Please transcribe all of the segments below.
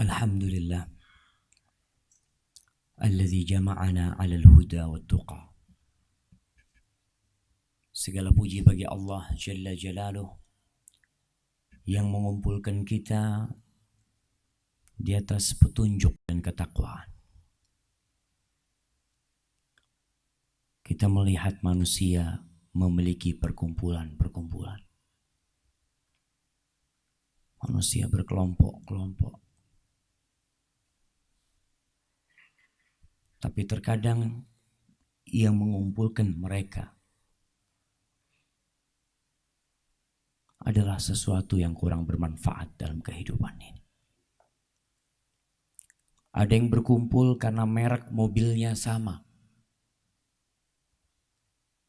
Alhamdulillah alladzi jama'ana 'alal huda wat tuqa. Segala puji bagi Allah Jalla Jalaluh yang mengumpulkan kita di atas petunjuk dan ketakwaan. Kita melihat manusia memiliki perkumpulan-perkumpulan. Manusia berkelompok-kelompok. Tapi terkadang yang mengumpulkan mereka adalah sesuatu yang kurang bermanfaat dalam kehidupan ini. Ada yang berkumpul karena merek mobilnya sama.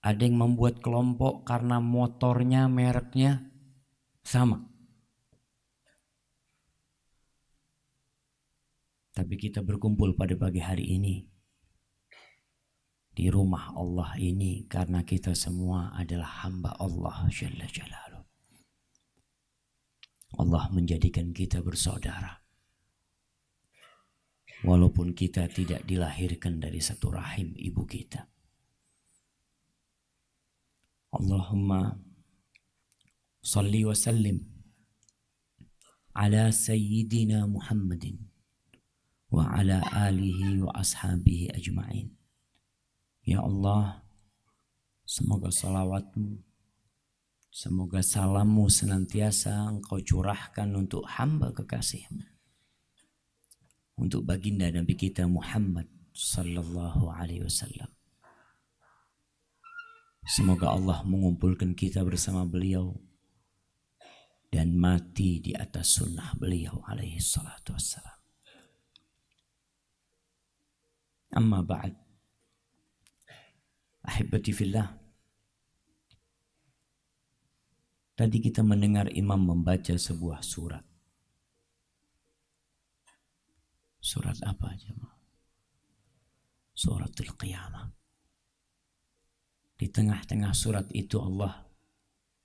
Ada yang membuat kelompok karena motornya mereknya sama. Tapi kita berkumpul pada pagi hari ini di rumah Allah ini karena kita semua adalah hamba Allah Jalla Jalaluh. Allah menjadikan kita bersaudara. Walaupun kita tidak dilahirkan dari satu rahim ibu kita. Allahumma salli wa sallim ala sayyidina Muhammadin wa ala alihi wa ashabihi ajma'in. Ya Allah, semoga salawatmu, semoga salammu senantiasa engkau curahkan untuk hamba kekasihmu, untuk baginda Nabi kita Muhammad sallallahu alaihi wasallam. Semoga Allah mengumpulkan kita bersama beliau dan mati di atas sunnah beliau alaihi salatu wassalam. Amma ba'd. Ahibati fillah. Tadi kita mendengar imam membaca sebuah surat. Surat apa jemaah? Suratul Qiyamah. Di tengah-tengah surat itu Allah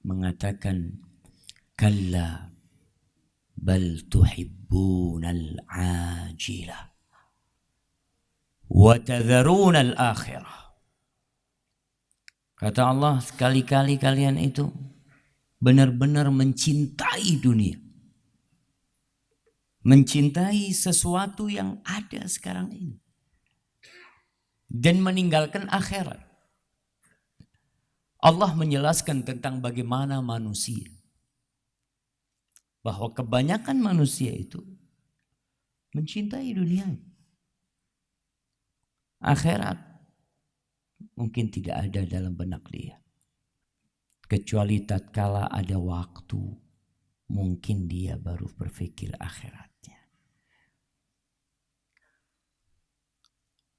mengatakan, Kalla bal tuhibbunal ajilah wa tadharunal akhirah. Kata Allah, sekali-kali kalian itu benar-benar mencintai dunia. Mencintai sesuatu yang ada sekarang ini. Dan meninggalkan akhirat. Allah menjelaskan tentang bagaimana manusia. Bahwa kebanyakan manusia itu mencintai dunia. Akhirat mungkin tidak ada dalam benak dia. Kecuali tatkala ada waktu, mungkin dia baru berpikir akhiratnya.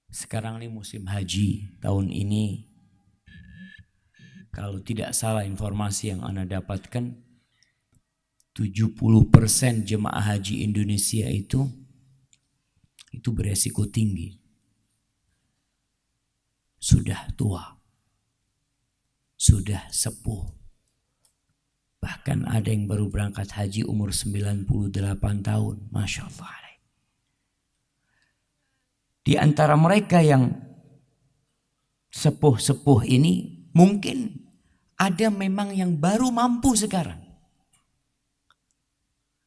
Sekarang ini musim haji tahun ini, kalau tidak salah informasi yang Anda dapatkan, 70% jemaah haji Indonesia itu beresiko tinggi. Sudah tua, sudah sepuh. Bahkan ada yang baru berangkat haji umur 98 tahun. Masya Allah. Di antara mereka yang sepuh-sepuh ini, mungkin ada memang yang baru mampu sekarang.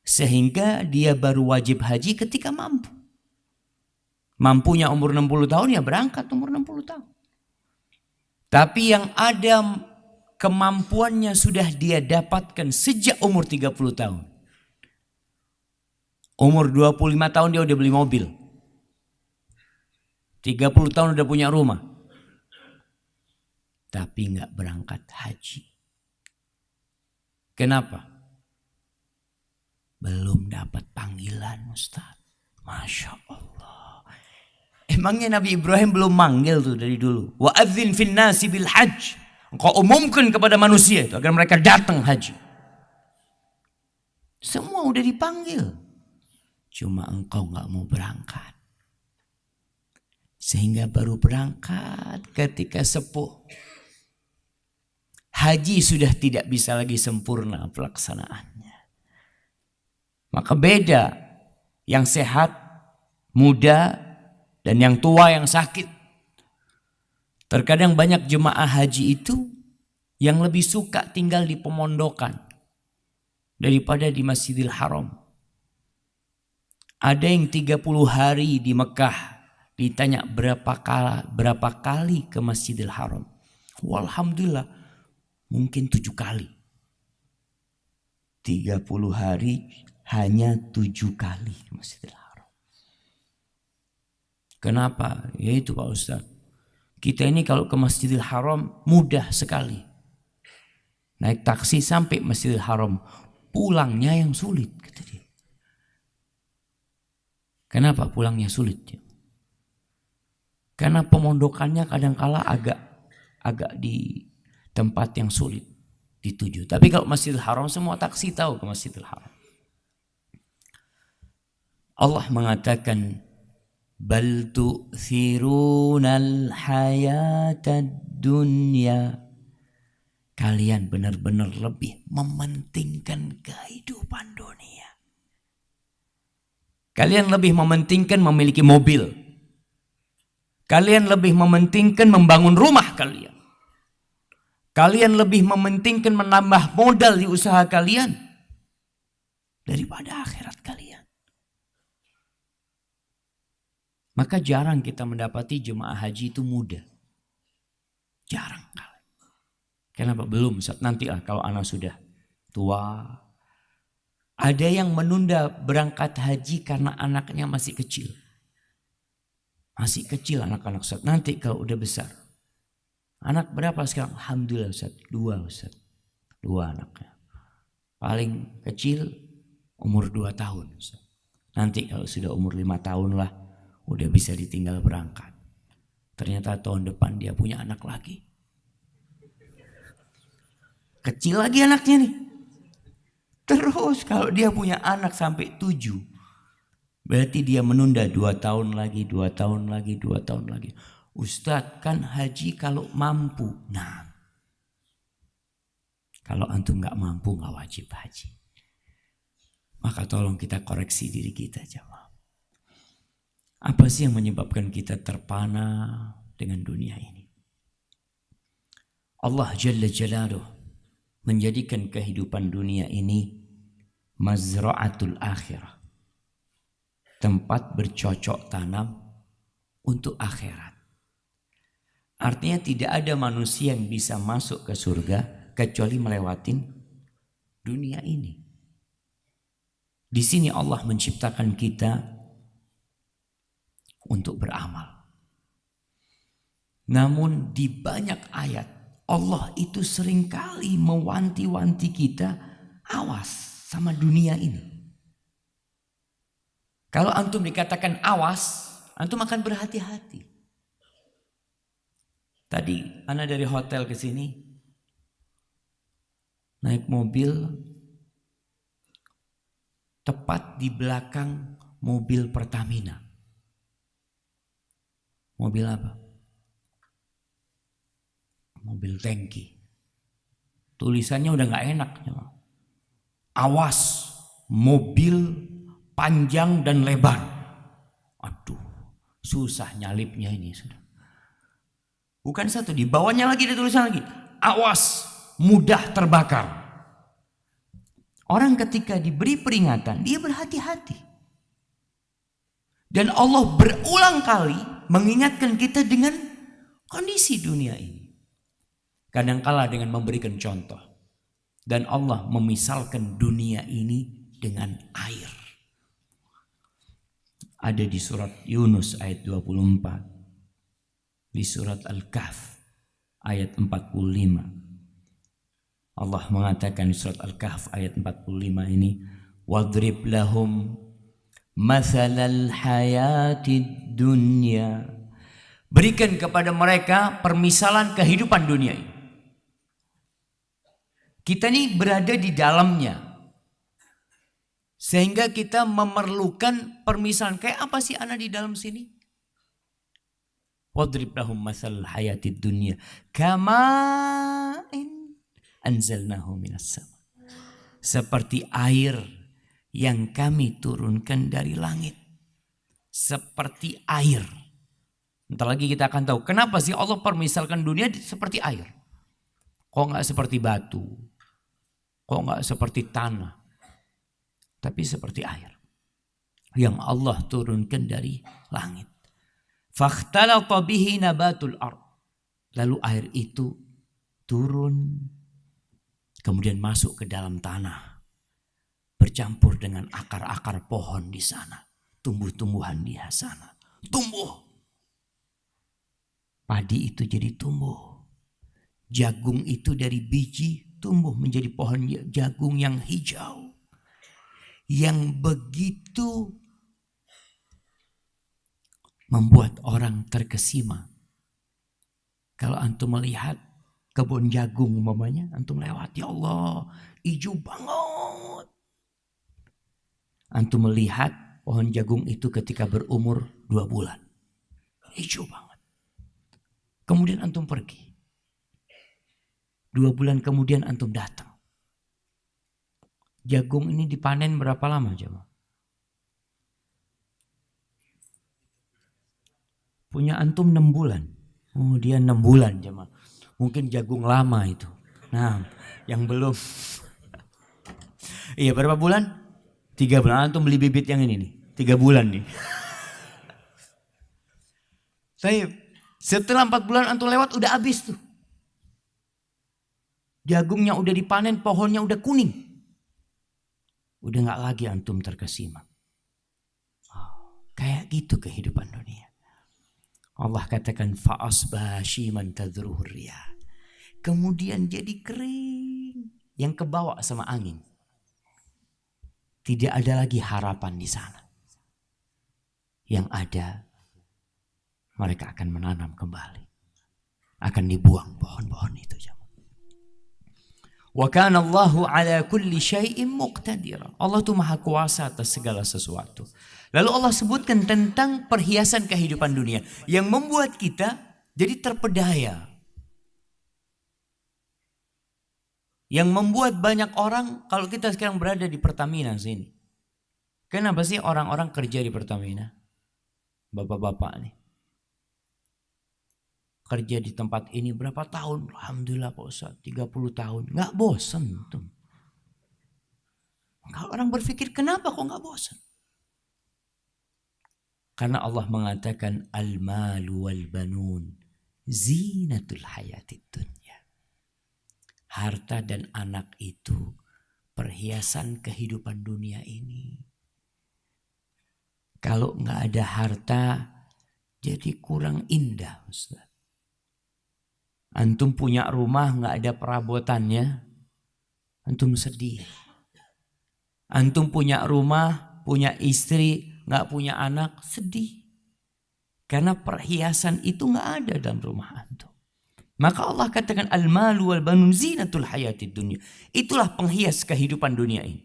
Sehingga dia baru wajib haji ketika mampu. Mampunya umur 60 tahun ya berangkat umur 60 tahun. Tapi yang ada kemampuannya sudah dia dapatkan sejak umur 30 tahun. Umur 25 tahun dia udah beli mobil. 30 tahun udah punya rumah. Tapi nggak berangkat haji. Kenapa? Belum dapat panggilan Ustaz. Masya Allah. Emangnya Nabi Ibrahim belum manggil tuh dari dulu. Wa adzin fin nasi bil hajj. Engkau umumkan kepada manusia itu agar mereka datang haji. Semua udah dipanggil. Cuma engkau nggak mau berangkat. Sehingga baru berangkat ketika sepuh. Haji sudah tidak bisa lagi sempurna pelaksanaannya. Maka beda yang sehat, muda, dan yang tua yang sakit. Terkadang banyak jemaah haji itu yang lebih suka tinggal di pemondokan daripada di Masjidil Haram. Ada yang 30 hari di Mekah, ditanya berapa kali ke Masjidil Haram. Alhamdulillah mungkin 7 kali. 30 hari hanya 7 kali ke Masjidil Haram. Kenapa? Ya itu Pak Ustaz. Kita ini kalau ke Masjidil Haram mudah sekali. Naik taksi sampai Masjidil Haram. Pulangnya yang sulit, kata dia. Kenapa pulangnya sulit? Karena pemondokannya kadangkala agak di tempat yang sulit dituju. Tapi kalau Masjidil Haram, semua taksi tahu ke Masjidil Haram. Allah mengatakan, bal tu'thirunal hayatad dunya. Kalian benar-benar lebih mementingkan kehidupan dunia. Kalian lebih mementingkan memiliki mobil. Kalian lebih mementingkan membangun rumah kalian. Kalian lebih mementingkan menambah modal di usaha kalian daripada akhirat kalian. Maka jarang kita mendapati jemaah haji itu muda. Jarang kali. Kenapa? Belum, nantilah kalau anak sudah tua. Ada yang menunda berangkat haji karena anaknya masih kecil. Masih kecil anak-anak Ustaz. Nanti kalau udah besar. Anak berapa sekarang? Alhamdulillah Ustaz. 2 Ustaz. 2 anaknya. Paling kecil umur 2 tahun Ustaz. Nanti kalau sudah umur 5 tahun lah. Udah bisa ditinggal berangkat. Ternyata tahun depan dia punya anak lagi. Kecil lagi anaknya nih. Terus kalau dia punya anak sampai 7. Berarti dia menunda 2 tahun lagi, 2 tahun lagi, 2 tahun lagi. Ustadz kan haji kalau mampu. Nah. Kalau antum gak mampu gak wajib haji. Maka tolong kita koreksi diri kita jemaah. Apa sih yang menyebabkan kita terpana dengan dunia ini? Allah Jalla Jalaluh menjadikan kehidupan dunia ini mazra'atul akhirah. Tempat bercocok tanam untuk akhirat. Artinya tidak ada manusia yang bisa masuk ke surga kecuali melewatin dunia ini. Di sini Allah menciptakan kita untuk beramal. Namun di banyak ayat Allah itu seringkali mewanti-wanti kita, awas sama dunia ini. Kalau antum dikatakan awas, antum akan berhati-hati. Tadi anak dari hotel ke sini, naik mobil, tepat di belakang mobil Pertamina. Mobil apa? Mobil tangki. Tulisannya udah gak enak. Awas, mobil panjang dan lebar. Aduh, susah nyalipnya ini sudah. Bukan satu, di bawahnya lagi ada tulisan lagi. Awas, mudah terbakar. Orang ketika diberi peringatan, dia berhati-hati. Dan Allah berulang kali mengingatkan kita dengan kondisi dunia ini. Kadangkala dengan memberikan contoh. Dan Allah memisalkan dunia ini dengan air. Ada di surat Yunus ayat 24. Di surat Al-Kahf ayat 45. Allah mengatakan di surat Al-Kahf ayat 45 ini. Wadrib lahum mathalal hayatid dunya. Berikan kepada mereka permisalan kehidupan dunia ini. Kita ini berada di dalamnya. Sehingga kita memerlukan permisalan. Kayak apa sih anak di dalam sini? Wadrib lahum mathal hayatid dunya kama'in anzalnahu minas sama. Seperti air yang kami turunkan dari langit. Seperti air. Ntar lagi kita akan tahu kenapa sih Allah permisalkan dunia seperti air. Kok nggak seperti batu? Kok nggak seperti tanah? Tapi seperti air. Yang Allah turunkan dari langit. Fakhtalata bihi nabatul ard. Lalu air itu turun. Kemudian masuk ke dalam tanah. Bercampur dengan akar-akar pohon di sana. Tumbuh-tumbuhan di sana. Tumbuh. Padi itu jadi tumbuh. Jagung itu dari biji tumbuh menjadi pohon jagung yang hijau. Yang begitu membuat orang terkesima. Kalau antum melihat kebun jagung umpamanya, antum lewat, ya Allah, hijau banget. Antum melihat pohon jagung itu ketika berumur 2 bulan. Hijau banget. Kemudian antum pergi. 2 bulan kemudian antum datang. Jagung ini dipanen berapa lama coba? Punya antum 6 bulan. Oh, dia 6 bulan coba. Mungkin jagung lama itu. Nah, yang belum. Iya, berapa bulan? 3 bulan. Antum beli bibit yang ini nih. 3 bulan nih. Setelah 4 bulan antum lewat udah habis tuh. Jagungnya udah dipanen, pohonnya udah kuning. Udah gak lagi antum terkesima. Kayak gitu kehidupan dunia. Allah katakan fa'asbaha syiman tadruhur riyah. Kemudian jadi kering. Yang kebawa sama angin. Tidak ada lagi harapan di sana. Yang ada mereka akan menanam kembali. Akan dibuang pohon-pohon itu. Wa kana Allahu ala kulli syai'in muqtadira. Allah itu maha kuasa atas segala sesuatu. Lalu Allah sebutkan tentang perhiasan kehidupan dunia yang membuat kita jadi terpedaya. Yang membuat banyak orang, kalau kita sekarang berada di Pertamina sini. Kenapa sih orang-orang kerja di Pertamina? Bapak-bapak nih. Kerja di tempat ini berapa tahun? Alhamdulillah Pak Ustaz, 30 tahun. Nggak bosan tuh. Kalau orang berpikir kenapa kok nggak bosan? Karena Allah mengatakan al-malu wal banun zinatul hayatid dunya. Harta dan anak itu perhiasan kehidupan dunia ini. Kalau nggak ada harta jadi kurang indah Ustaz. Antum punya rumah nggak ada perabotannya, antum sedih. Antum punya rumah, punya istri, nggak punya anak, sedih. Karena perhiasan itu nggak ada dalam rumah antum. Maka Allah katakan al-malu wal banun zinatul hayatid dunya. Itulah penghias kehidupan dunia ini.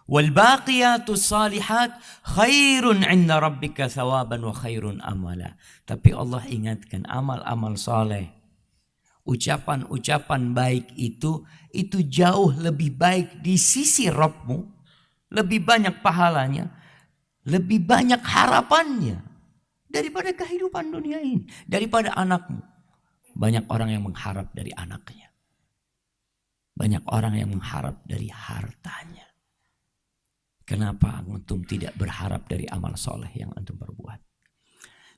Wal baqiyatus salihat khairun 'inda rabbika thawaban wa khairun amala. Tapi Allah ingatkan amal-amal saleh, ucapan-ucapan baik itu jauh lebih baik di sisi Rabbmu, lebih banyak pahalanya, lebih banyak harapannya daripada kehidupan dunia ini, daripada anakmu. Banyak orang yang mengharap dari anaknya. Banyak orang yang mengharap dari hartanya. Kenapa antum tidak berharap dari amal soleh yang antum perbuat?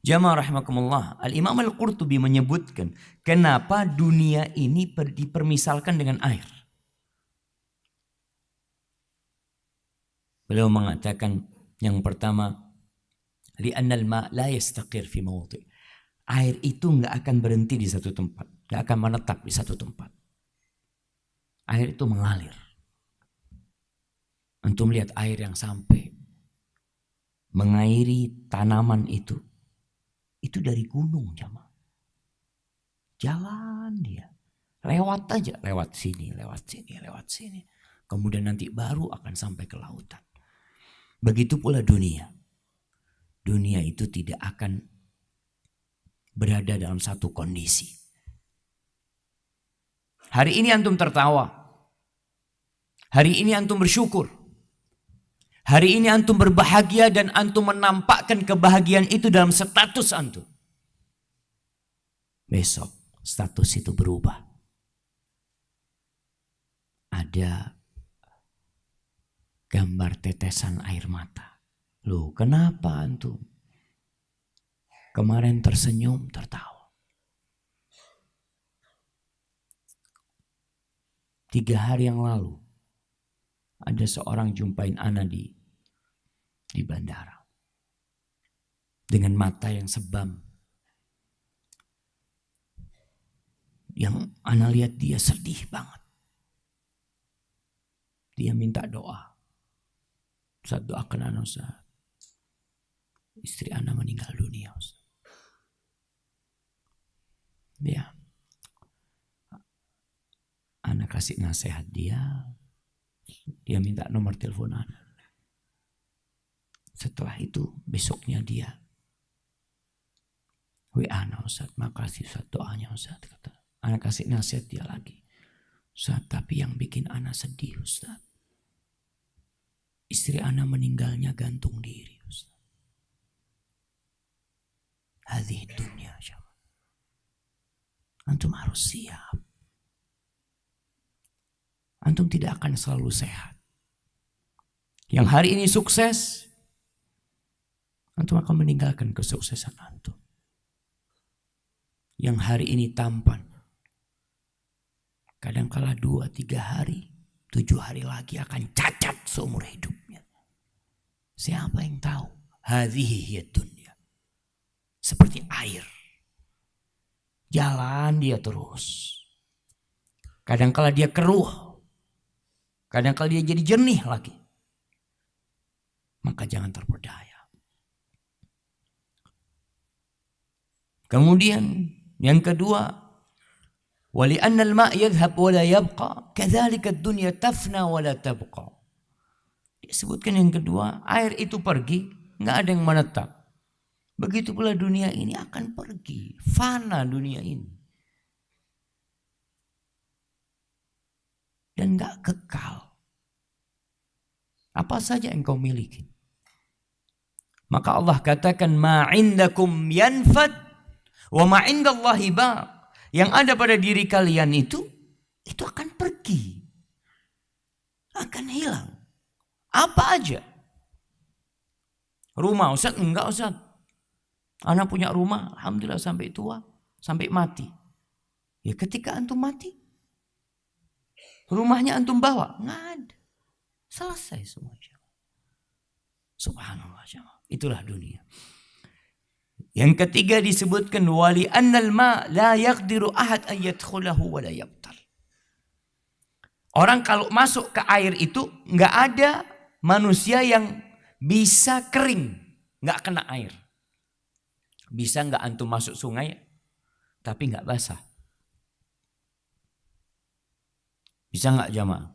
Jamaah rahimakumullah, Al-Imam Al-Qurtubi menyebutkan kenapa dunia ini dipermisalkan dengan air. Beliau mengatakan yang pertama, li'annal ma' la yastaqir fi mawdi'. Air itu nggak akan berhenti di satu tempat, nggak akan menetap di satu tempat. Air itu mengalir. Antum lihat air yang sampai mengairi tanaman itu dari gunung jamaah. Jalan dia, lewat aja, lewat sini, lewat sini, lewat sini. Kemudian nanti baru akan sampai ke lautan. Begitu pula dunia. Dunia itu tidak akan berada dalam satu kondisi. Hari ini antum tertawa. Hari ini antum bersyukur. Hari ini antum berbahagia dan antum menampakkan kebahagiaan itu dalam status antum. Besok status itu berubah. Ada gambar tetesan air mata. Loh, kenapa antum? Kemarin tersenyum, tertawa. 3 hari yang lalu ada seorang jumpain ana di bandara. Dengan mata yang sebam. Yang ana lihat dia sedih banget. Dia minta doa. Ustaz, doakan ana, Ustaz. Istri ana meninggal dunia, Ustaz. Ya. Ana kasih nasihat dia. Dia minta nomor telepon ana. Setelah itu besoknya dia WA ana, Ustaz, makasih Ustaz doanya Ustaz. Kata, ana kasih nasihat dia lagi. Ustaz, tapi yang bikin ana sedih Ustaz, istri ana meninggalnya gantung diri Ustaz. Hadhihi dunia. Antum harus siap. Antum tidak akan selalu sehat. Yang hari ini sukses, antum akan meninggalkan kesuksesan antum. Yang hari ini tampan, kadangkala 2-3 hari, 7 hari lagi akan cacat seumur hidupnya. Siapa yang tahu? Hadhihi hiya dunya. Seperti air. Jalan dia terus. Kadangkala dia keruh. Kadangkala dia jadi jernih lagi. Maka jangan terpedaya. Kemudian yang kedua, wali anna al-ma' yadhhab wa la yabqa, kadzalika ad-dunya tafna wa la tabqa. Disebutkan yang kedua, air itu pergi, enggak ada yang menetap. Begitu pula dunia ini akan pergi, fana dunia ini. Dan enggak kekal. Apa saja yang kau miliki. Maka Allah katakan, ma 'indakum yanfad wa ma 'indallahi baq. Yang ada pada diri kalian itu akan pergi. Akan hilang. Apa aja? Rumah, Ustaz? Enggak, Ustaz. Anak punya rumah, alhamdulillah sampai tua, sampai mati. Ya ketika antum mati, rumahnya antum bawa, enggak ada. Selesai semua. Subhanallah. Itulah dunia. Yang ketiga disebutkan wali annal ma la yaqdiru ahad an yadkhulahu wa la yabtal. Orang kalau masuk ke air itu enggak ada manusia yang bisa kering, enggak kena air. Bisa enggak antum masuk sungai tapi enggak basah? Bisa enggak jamaah?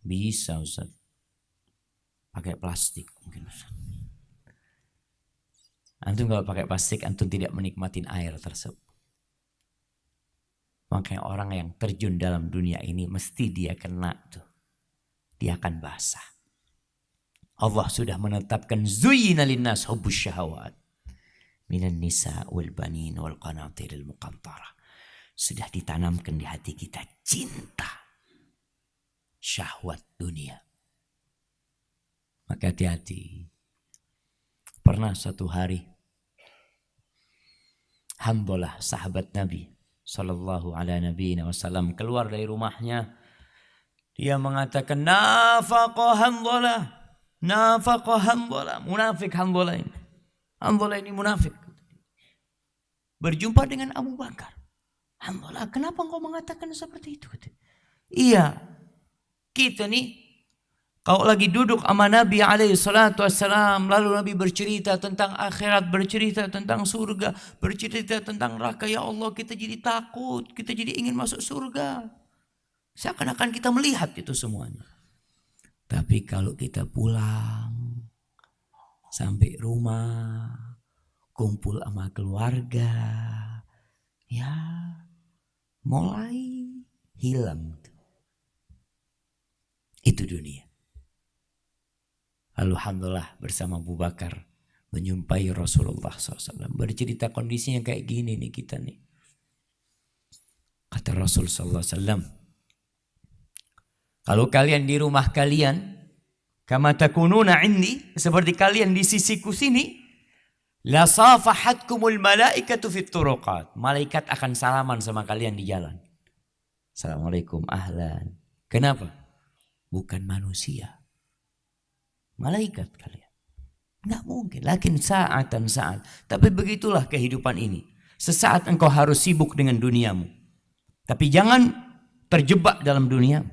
Bisa, Ustaz. Pakai plastik mungkin, Ustaz. Antum kalau pakai plastik, antum tidak menikmatin air tersebut. Makanya orang yang terjun dalam dunia ini mesti dia kena tuh. Dia akan basah. Allah sudah menetapkan zuyyina linnas hubbus syahawat minan nisa wal banin wal qanatiril muqantarah. Sudah ditanamkan di hati kita cinta syahwat dunia. Maka hati-hati. Pernah satu hari Hanzalah sahabat Nabi sallallahu alaihi wasallam keluar dari rumahnya. Dia mengatakan nafaqa Hanzalah, nafaqa Hanzalah, munafik Hanzalah ini. Hanzalah ini munafik. Berjumpa dengan Abu Bakar. Hanzalah, kenapa engkau mengatakan seperti itu? Iya, kita nih kalau lagi duduk sama Nabi alaihi salatu wassalam, lalu Nabi bercerita tentang akhirat, bercerita tentang surga, bercerita tentang neraka, ya Allah kita jadi takut, kita jadi ingin masuk surga. Seakan-akan kita melihat itu semuanya. Tapi kalau kita pulang, sampai rumah, kumpul sama keluarga, ya mulai hilang. Itu dunia. Alhamdulillah bersama Abu Bakar menyumpai Rasulullah SAW. Bercerita kondisinya kayak gini nih kita nih. Kata Rasul SAW, kalau kalian di rumah kalian, kama takununa indi, seperti kalian di sisiku sini, la safahatkumul malaikatu fit turuqat. Malaikat akan salaman sama kalian di jalan. Assalamualaikum ahlan. Kenapa? Bukan manusia. Malaikat kalian. Nggak mungkin. Lakin sa'atan saat. Tapi begitulah kehidupan ini. Sesaat engkau harus sibuk dengan duniamu. Tapi jangan terjebak dalam duniamu.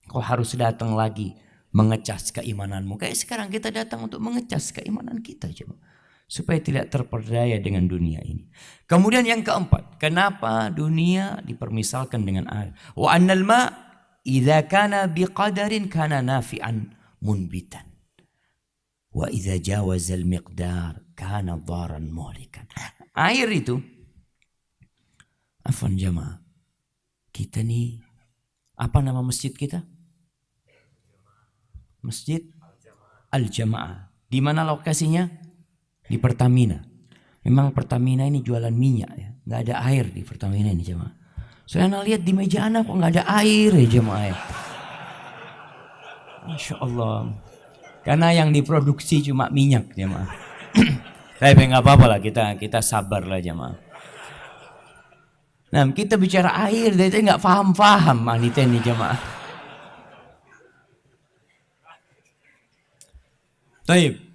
Engkau harus datang lagi mengecas keimananmu. Kayak sekarang kita datang untuk mengecas keimanan kita. Supaya tidak terperdaya dengan dunia ini. Kemudian yang keempat, kenapa dunia dipermisalkan dengan air? Wa annal ma idza kana biqadarin kana nafi'an munbitan. Wa idza jawaza al-miqdar kana dharan muhlikan. Air itu, afwan jamaah, kita nih, apa nama masjid kita? Masjid Al-Jamaah. Di mana lokasinya? Di Pertamina. Memang Pertamina ini jualan minyak ya. Nggak ada air di Pertamina ini jemaah. Saya lihat di meja anak kok nggak ada air ya jemaah ya. Masya Allah. Karena yang diproduksi cuma minyak jemaah. Tapi nggak apa-apa lah, kita sabar lah jemaah. Nah kita bicara air, dia nggak paham-paham anita ini jemaah. Taib.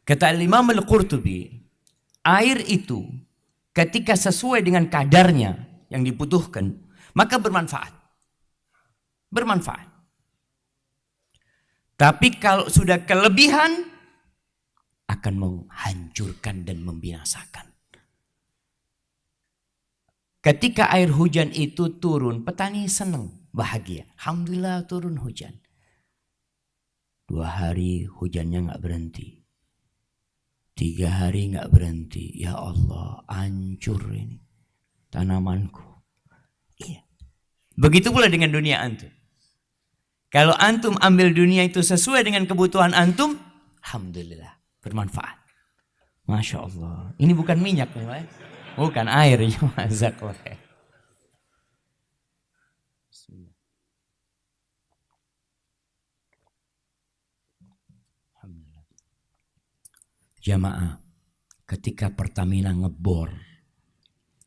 Kata Imam Al-Qurtubi, air itu ketika sesuai dengan kadarnya yang dibutuhkan, maka bermanfaat. Bermanfaat. Tapi kalau sudah kelebihan, akan menghancurkan dan membinasakan. Ketika air hujan itu turun, petani senang, bahagia. Alhamdulillah turun hujan. 2 hari hujannya nggak berhenti. 3 hari nggak berhenti. Ya Allah, hancur ini tanamanku. Iya. Begitu pula dengan dunia antum. Kalau antum ambil dunia itu sesuai dengan kebutuhan antum, alhamdulillah bermanfaat. Masya Allah. Ini bukan minyak nih, bukan air ya, mazakallah. Jamaah, ketika Pertamina ngebor,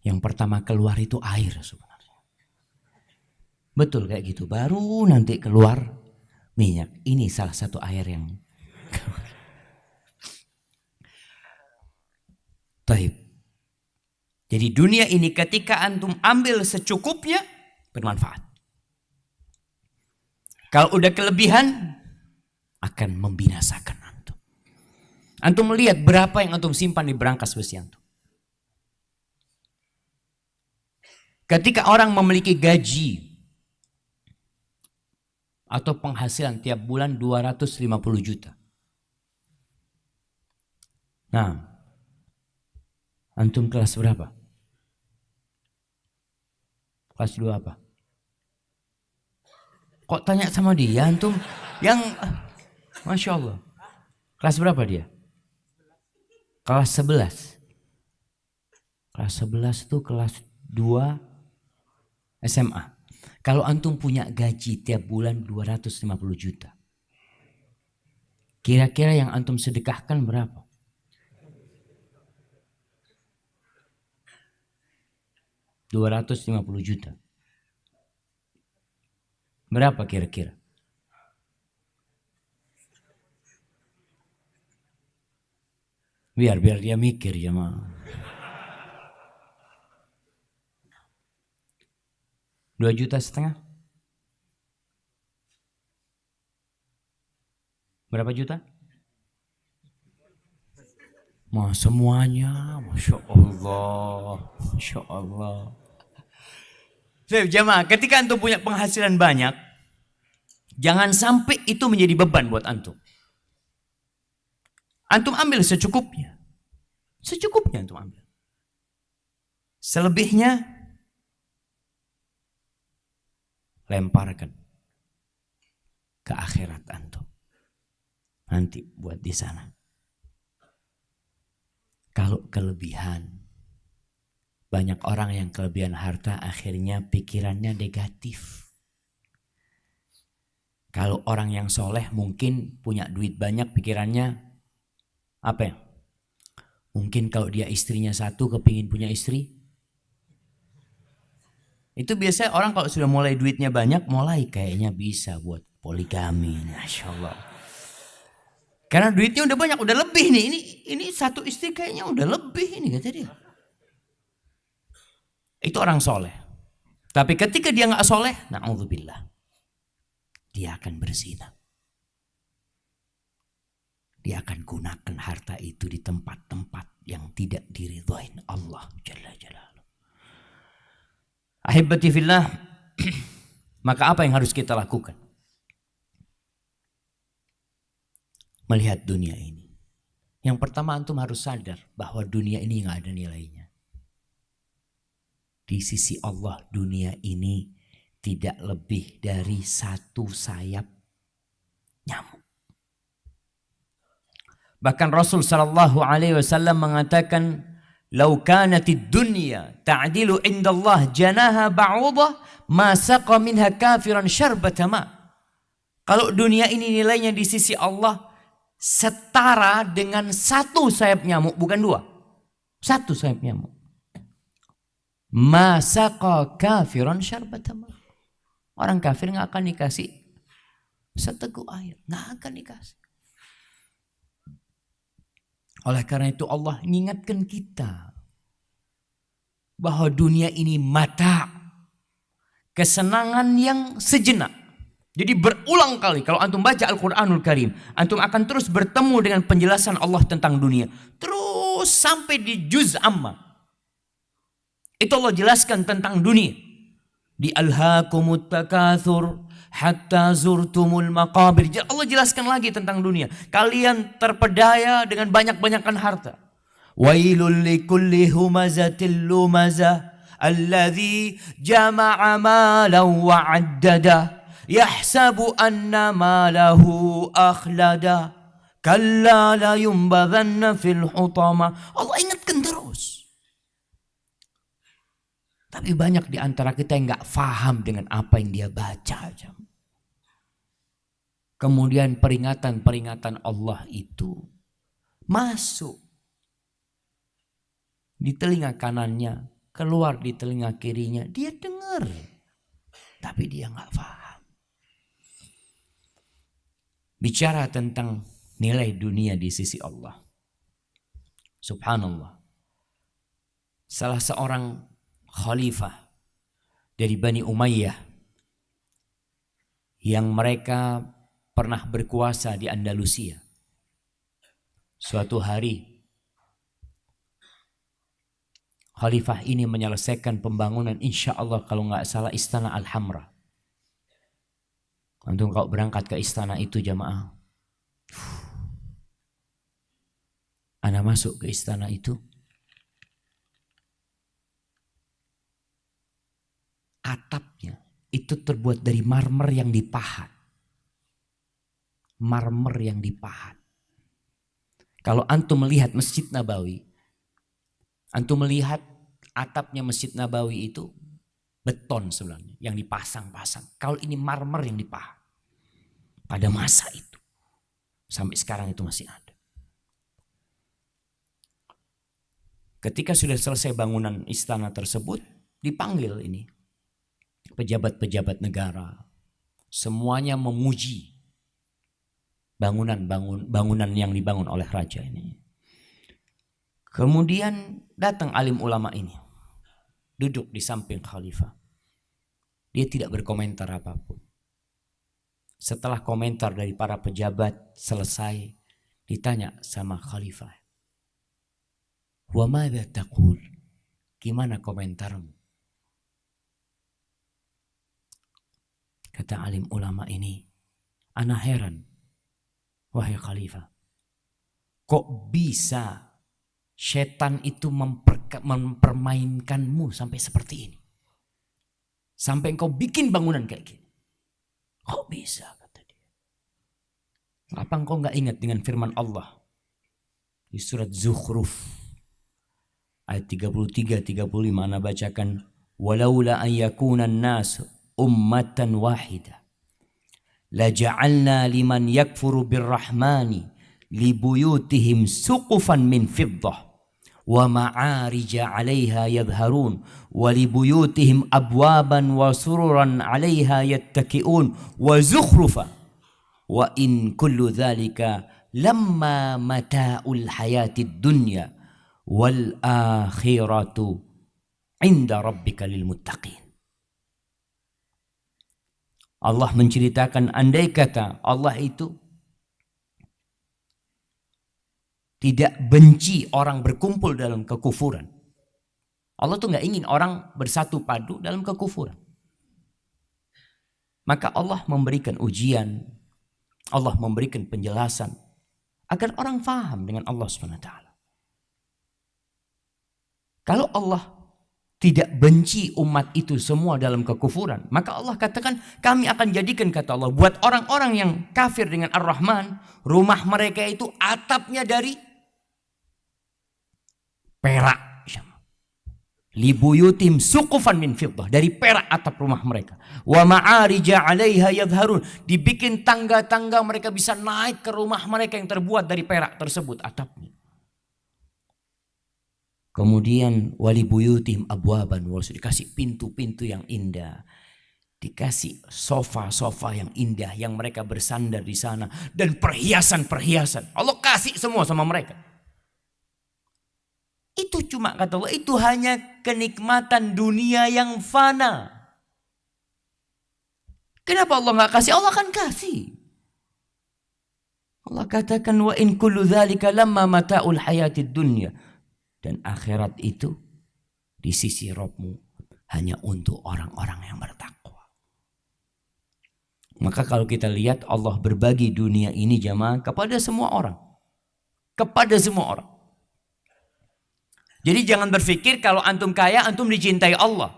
yang pertama keluar itu air sebenarnya. Betul kayak gitu, baru nanti keluar minyak. Ini salah satu air yang Taib. Jadi dunia ini ketika antum ambil secukupnya, bermanfaat. Kalau udah kelebihan, akan membinasakan. Antum melihat berapa yang antum simpan di berangkas besi antum. Ketika orang memiliki gaji atau penghasilan tiap bulan 250 juta. Nah, antum kelas berapa? Kelas 2 apa? Kok tanya sama dia antum yang Masya Allah. Kelas berapa dia? Kelas 11. Kelas 11 itu kelas 2 SMA. Kalau antum punya gaji tiap bulan 250 juta. Kira-kira yang antum sedekahkan berapa? $250 juta. Berapa kira-kira? Biar dia mikir ya mah. $2,5 juta. Berapa juta? Semuanya, Masya Allah, Masya Allah. Jamaah, ketika antum punya penghasilan banyak, jangan sampai itu menjadi beban buat antum. Antum ambil secukupnya. Secukupnya antum ambil. Selebihnya lemparkan ke akhirat antum. Nanti buat di sana. Kalau kelebihan, banyak orang yang kelebihan harta akhirnya pikirannya negatif. Kalau orang yang soleh mungkin punya duit banyak, pikirannya apa ya? Mungkin kalau dia istrinya satu kepingin punya istri. Itu biasanya orang kalau sudah mulai duitnya banyak, mulai kayaknya bisa buat poligami. Masya Allah. Karena duitnya udah banyak, udah lebih nih. Ini satu istri kayaknya udah lebih ini kata dia. Itu orang soleh. Tapi ketika dia nggak soleh, na'udzubillah, dia akan berzina. Dia akan gunakan harta itu di tempat-tempat yang tidak diridhoin Allah Jalla Jalaluhu. Ahibbati fillah, maka apa yang harus kita lakukan? Melihat dunia ini. Yang pertama antum harus sadar bahwa dunia ini nggak ada nilainya. Di sisi Allah dunia ini tidak lebih dari satu sayap nyamuk. Bahkan Rasul sallallahu alaihi wasallam mengatakan, "Lau kanatid dunya ta'dilu indallah janaha ba'udah, ma saqa minha kafiran syarbata ma." Kalau dunia ini nilainya di sisi Allah setara dengan satu sayap nyamuk, bukan dua. Satu sayap nyamuk. Ma saqa kafiran syarbata ma. Orang kafir nggak akan dikasih seteguk air, nggak akan dikasih. Oleh karena itu Allah mengingatkan kita bahwa dunia ini mata, kesenangan yang sejenak. Jadi berulang kali kalau antum baca Al-Quranul Karim, antum akan terus bertemu dengan penjelasan Allah tentang dunia. Terus sampai di juz amma. Itu Allah jelaskan tentang dunia. Di Alhaakumut Takatsur hatta zurtumul maqabir. Allah jelaskan lagi tentang dunia. Kalian terpedaya dengan banyak-banyakan harta. Wailul likulli humazatil lumazah alladzi jama'a malan wa 'addada yahsabu anna malahu akhlada kalla la yumbadhanna fil hutama. Allah ingatkan terus. Tapi banyak di antara kita yang gak faham dengan apa yang dia baca. Kemudian peringatan-peringatan Allah itu masuk di telinga kanannya, keluar di telinga kirinya. Dia dengar, tapi dia gak faham. Bicara tentang nilai dunia di sisi Allah. Subhanallah. Salah seorang khalifah dari Bani Umayyah yang mereka pernah berkuasa di Andalusia. Suatu hari khalifah ini menyelesaikan pembangunan, insya Allah kalau nggak salah, Istana Al-Hamra. Antum kalau berangkat ke istana itu jamaah, ana masuk ke istana itu, atapnya itu terbuat dari marmer yang dipahat. Marmer yang dipahat. Kalau antum melihat Masjid Nabawi, antum melihat atapnya Masjid Nabawi itu beton sebenarnya yang dipasang-pasang. Kalau ini marmer yang dipahat. Pada masa itu. Sampai sekarang itu masih ada. Ketika sudah selesai bangunan istana tersebut, dipanggil ini pejabat-pejabat negara, semuanya memuji bangunan yang dibangun oleh raja ini. Kemudian datang alim ulama ini, duduk di samping khalifah. Dia tidak berkomentar apapun. Setelah komentar dari para pejabat selesai, ditanya sama khalifah, "Wa madza taqul?" Gimana komentarmu? Kata alim ulama ini, "Ana heran, wahai khalifah. Kok bisa setan itu mempermainkanmu sampai seperti ini? Sampai engkau bikin bangunan kayak gini. Kok bisa?" Kata dia. Apa engkau enggak ingat dengan firman Allah di surat Zukhruf ayat 33-35, ana bacakan, walaula an yakuna an-nas ummatan wahida la ja'alna liman yakfuru birrahmani libuyutihim suqufan min fiddah wa ma'arija 'alaiha yadhharun wa libuyutihim abwaban wa sururan 'alaiha yattaki'un wa zukhrufa wa in kullu dhalika lamma mata'ul hayatid dunya wal akhiratu 'inda rabbika lil muttaqin. Allah menceritakan andai kata Allah itu tidak benci orang berkumpul dalam kekufuran. Allah tuh nggak ingin orang bersatu padu dalam kekufuran. Maka Allah memberikan ujian, Allah memberikan penjelasan agar orang faham dengan Allah SWT. Kalau Allah tidak benci umat itu semua dalam kekufuran, maka Allah katakan kami akan jadikan, kata Allah, buat orang-orang yang kafir dengan Ar-Rahman, rumah mereka itu atapnya dari perak. Libuyutim suqufan min fiddah, dari perak atap rumah mereka. Wa ma'arija 'alaiha yadhharun, dibikin tangga-tangga mereka bisa naik ke rumah mereka yang terbuat dari perak tersebut atapnya. Kemudian walibuyutim abwaban, dikasih pintu-pintu yang indah, dikasih sofa-sofa yang indah yang mereka bersandar di sana, dan perhiasan-perhiasan Allah kasih semua sama mereka. Itu cuma, kata Allah, itu hanya kenikmatan dunia yang fana. Kenapa Allah nggak kasih? Allah akan kasih. Allah katakan wa in kullu dzalika lamma mata'ul hayatid dunya. Dan akhirat itu di sisi Rabbmu hanya untuk orang-orang yang bertakwa. Maka kalau kita lihat Allah berbagi dunia ini jamaah kepada semua orang. Kepada semua orang. Jadi jangan berpikir kalau antum kaya antum dicintai Allah.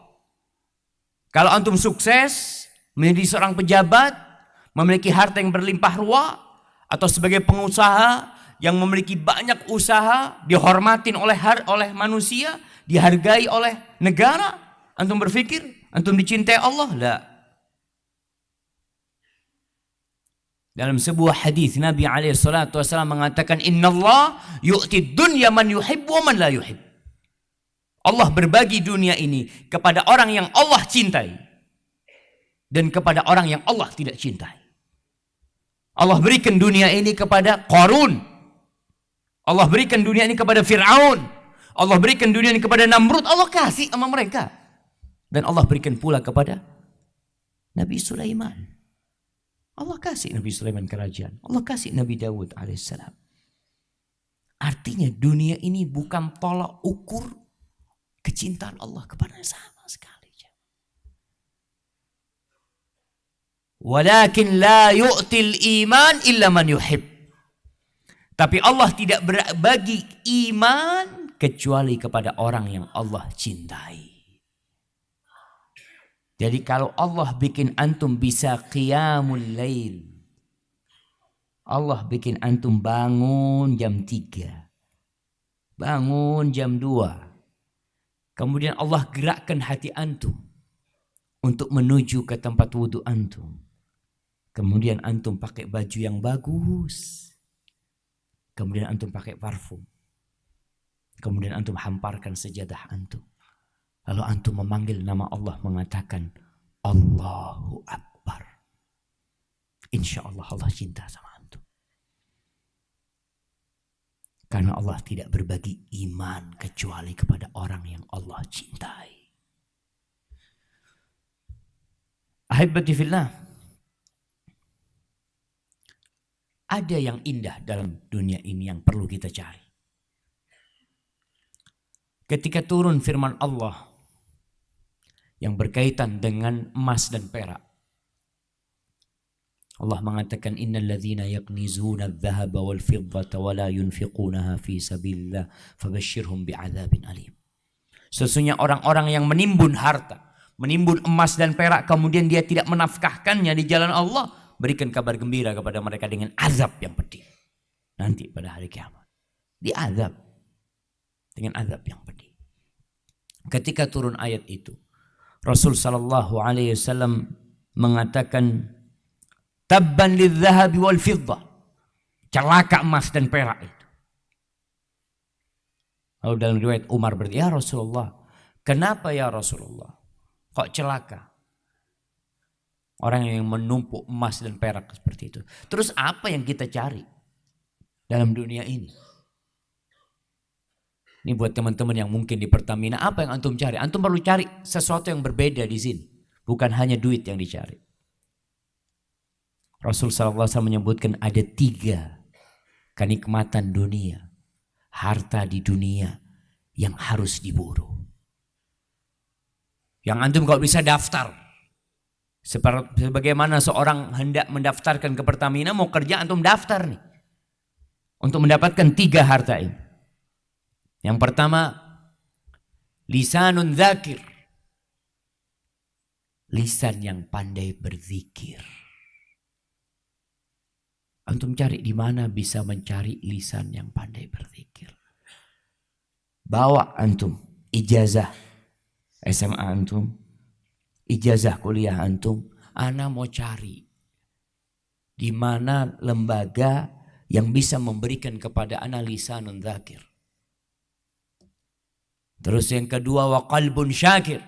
Kalau antum sukses menjadi seorang pejabat, memiliki harta yang berlimpah ruah, atau sebagai pengusaha yang memiliki banyak usaha, dihormatin oleh manusia, dihargai oleh negara, antum berpikir antum dicintai Allah? La. Dalam sebuah hadis Nabi SAW mengatakan, Innallah yu'ti dunya man yuhibbu wa man la yuhib. Allah berbagi dunia ini kepada orang yang Allah cintai dan kepada orang yang Allah tidak cintai. Allah berikan dunia ini kepada Qarun. Allah berikan dunia ini kepada Fir'aun. Allah berikan dunia ini kepada Namrud. Allah kasih sama mereka. Dan Allah berikan pula kepada Nabi Sulaiman. Allah kasih Nabi Sulaiman kerajaan. Allah kasih Nabi Dawud alaihissalam. Artinya dunia ini bukan tolak ukur kecintaan Allah kepada sama sekali. Walakin la yu'til iman illa man yuhib. Tapi Allah tidak berbagi iman kecuali kepada orang yang Allah cintai. Jadi kalau Allah bikin antum bisa qiyamul lail, Allah bikin antum bangun jam 3, bangun jam 2, kemudian Allah gerakkan hati antum untuk menuju ke tempat wudhu antum. Kemudian antum pakai baju yang bagus. Kemudian antum pakai parfum. Kemudian antum hamparkan sejadah antum. Lalu antum memanggil nama Allah, mengatakan Allahu Akbar. Insya Allah Allah cinta sama antum. Karena Allah tidak berbagi iman kecuali kepada orang yang Allah cintai. Ahibati fillah. Ada yang indah dalam dunia ini yang perlu kita cari. Ketika turun firman Allah yang berkaitan dengan emas dan perak, Allah mengatakan innal ladzina yaknizuna adh-dhahaba wal fiddata wa la yunfiqunaha fi sabilillah fabashshirhum bi'adzabin alim. Sesungguhnya orang-orang yang menimbun harta, menimbun emas dan perak, kemudian dia tidak menafkahkannya di jalan Allah, berikan kabar gembira kepada mereka dengan azab yang pedih. Nanti pada hari kiamat. Diazab. Dengan azab yang pedih. Ketika turun ayat itu, Rasul sallallahu alaihi wasallam mengatakan, tabban lidzahabi wal fiddah. Celaka emas dan perak itu. Lalu dalam riwayat Umar berkata, ya Rasulullah, kenapa ya Rasulullah? Kok celaka? Orang yang menumpuk emas dan perak seperti itu. Terus apa yang kita cari dalam dunia ini? Ini buat teman-teman yang mungkin di Pertamina, apa yang antum cari? Antum perlu cari sesuatu yang berbeda di sini. Bukan hanya duit yang dicari. Rasul SAW menyebutkan ada 3 kenikmatan dunia. Harta di dunia yang harus diburu. Yang antum kalau bisa daftar. Sebagaimana seorang hendak mendaftarkan ke Pertamina, mau kerja antum daftar nih. Untuk mendapatkan 3 harta ini. Yang pertama, lisanun dzakir. Lisan yang pandai berzikir. Antum cari di mana bisa mencari lisan yang pandai berzikir. Bawa antum ijazah SMA antum, ijazah kuliah antum, ana mau cari di mana lembaga yang bisa memberikan kepada ana lisanun dzakir. Terus yang kedua, wa qalbun syakir.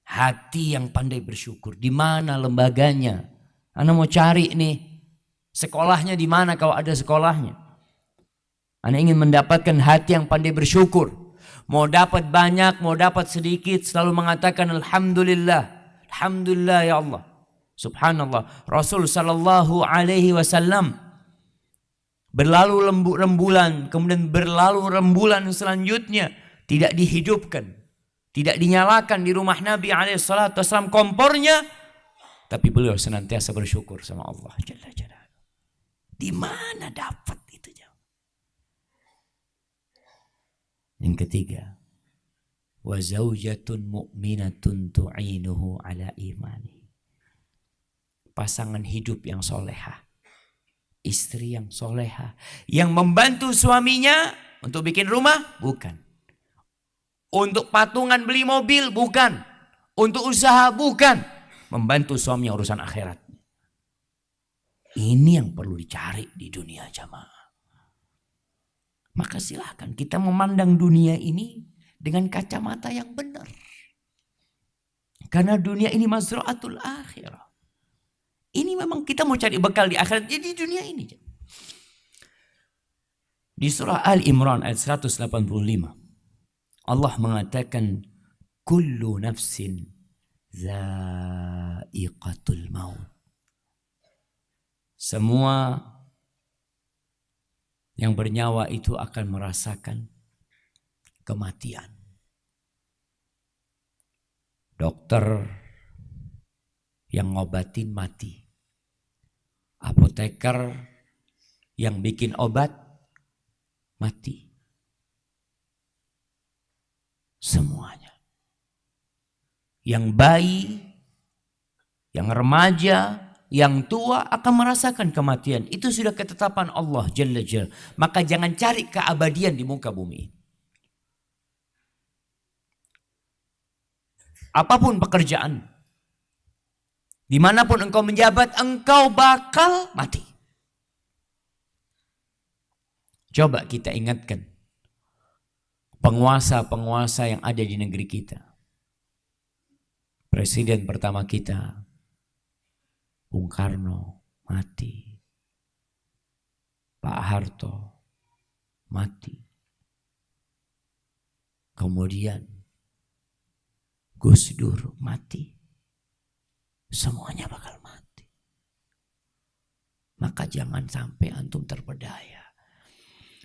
Hati yang pandai bersyukur. Di mana lembaganya? Ana mau cari nih. Sekolahnya di mana kalau ada sekolahnya? Ana ingin mendapatkan hati yang pandai bersyukur. Mau dapat banyak, mau dapat sedikit, selalu mengatakan alhamdulillah. Alhamdulillah ya Allah. Subhanallah. Rasul sallallahu alaihi wasallam berlalu rembulan, kemudian berlalu rembulan selanjutnya. Tidak dihidupkan, tidak dinyalakan di rumah Nabi SAW kompornya, tapi beliau senantiasa bersyukur sama Allah Jalla Jalaluhu. Di mana dapat itu? Yang ketiga, wa zaujatun mu'minatun tu'inuhu ala imani. Pasangan hidup yang solehah, istri yang solehah, yang membantu suaminya untuk bikin rumah, bukan. Untuk patungan beli mobil, bukan. Untuk usaha, bukan. Membantu suami urusan akhirat. Ini yang perlu dicari di dunia jamaah. Maka silahkan kita memandang dunia ini dengan kacamata yang benar. Karena dunia ini mazra'atul akhirah. Ini memang kita mau cari bekal di akhirat, jadi di dunia ini. Di surah Al-Imran ayat 185. Allah mengatakan kullu nafsin za'iqatul maut. Semua yang bernyawa itu akan merasakan kematian. Dokter yang ngobatin mati. Apoteker yang bikin obat mati. Semuanya. Yang bayi, yang remaja, yang tua akan merasakan kematian. Itu sudah ketetapan Allah Jalla Jalla. Maka jangan cari keabadian di muka bumi. Apapun pekerjaan, dimanapun engkau menjabat, engkau bakal mati. Coba kita ingatkan penguasa-penguasa yang ada di negeri kita. Presiden pertama kita, Bung Karno, mati. Pak Harto, mati. Kemudian Gus Dur, mati. Semuanya bakal mati. Maka jangan sampai antum terpedaya.